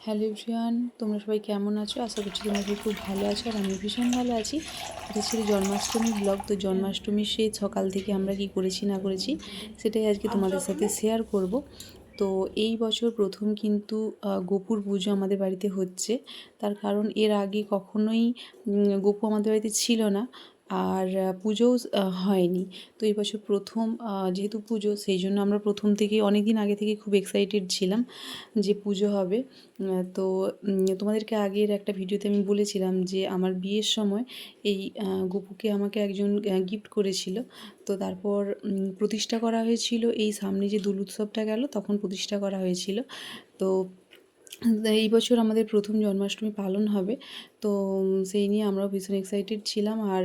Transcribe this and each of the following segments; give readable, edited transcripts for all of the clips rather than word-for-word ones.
Hello everyone, তোমরা সবাই কেমন আছো? আশা করছি তোমরা সবাই খুব ভালো আছো আর আমি ভীষণ ভালো আছি। এটা ছিল জন্মাষ্টমী ব্লগ। তো জন্মাষ্টমীর সেই সকাল থেকে আমরা কি করেছি না করেছি সেটাই আজকে তোমাদের সাথে শেয়ার করব। তো এই বছর প্রথম কিন্তু গোপুর পুজো আমাদের বাড়িতে হচ্ছে। তার কারণ এর আগে কখনোই গোপু আমাদের বাড়িতে ছিল না, আর পুজোও হয়নি। তো এই বছর প্রথম যেহেতু পুজো, সেই জন্য আমরা প্রথম থেকেই অনেক দিন আগে থেকে খুব এক্সাইটেড ছিলাম যে পুজো হবে। তো তোমাদেরকে আগের একটা ভিডিওতে আমি বলেছিলাম যে আমার বিয়ের সময় এই গপুকে আমাকে একজন গিফট করেছিল। তো তারপর প্রতিষ্ঠা করা হয়েছিল, এই সামনে যে দোল উৎসবটা গেল তখন প্রতিষ্ঠা করা হয়েছিল। তো এই বছর আমাদের প্রথম জন্মাষ্টমী পালন হবে। তো সেই নিয়ে আমরাও ভীষণ এক্সাইটেড ছিলাম। আর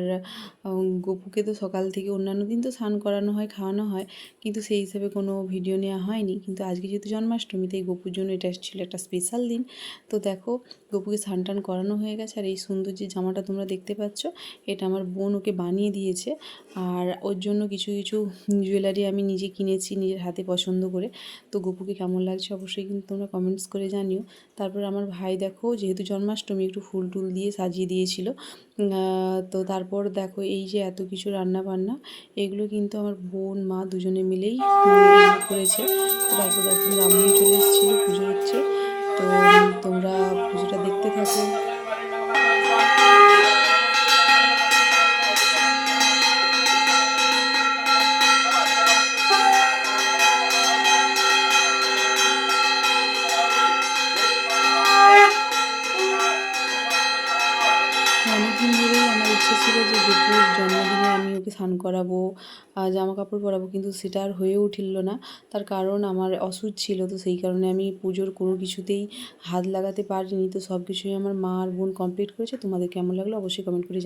গপুকে তো সকাল থেকে অন্যান্য দিন তো স্নান করানো হয়, খাওয়ানো হয়, কিন্তু সেই হিসেবে কোনো ভিডিও নেওয়া হয়নি। কিন্তু আজকে যেহেতু জন্মাষ্টমী, তাই গপুর জন্য এটা ছিল একটা স্পেশাল দিন। তো দেখো, গপুকে স্নান টান করানো হয়ে গেছে। আর এই সুন্দর যে জামাটা তোমরা দেখতে পাচ্ছ, এটা আমার বোন ওকে বানিয়ে দিয়েছে। আর ওর জন্য কিছু কিছু জুয়েলারি আমি নিজে কিনেছি নিজের হাতে পছন্দ করে। তো গপুকে কেমন লাগছে অবশ্যই কিন্তু তোমরা কমেন্টস করে জানিও। তারপর আমার ভাই দেখো, যেহেতু জন্মাষ্টমী, একটু ফুল টুল দিয়ে সাজিয়ে দিয়েছিল। তো তারপর দেখো, এই যে এত কিছু রান্না বান্না, এগুলো কিন্তু আমার বোন মা দুজনে মিলেই এগুলো করেছে। তো তারপর দেখো ব্রাহ্মণ চলে এসেছিলো, পুজো হচ্ছে। তো তোমরা পুজোটা দেখতে থাকো। অনেকদিন ধরেই আমার ইচ্ছে ছিল যে গপুর জন্মদিনে আমি ওকে স্নান করাবো, জামা কাপড় পরাবো, কিন্তু সেটা আর হয়ে উঠল না। তার কারণ আমার অসুখ ছিল, তো সেই কারণে আমি পুজোর কোনো কিছুতেই হাত লাগাতে পারিনি। তো সব কিছুই আমার মা আর বোন কমপ্লিট করেছে। তোমাদের কেমন লাগলো অবশ্যই কমেন্ট করে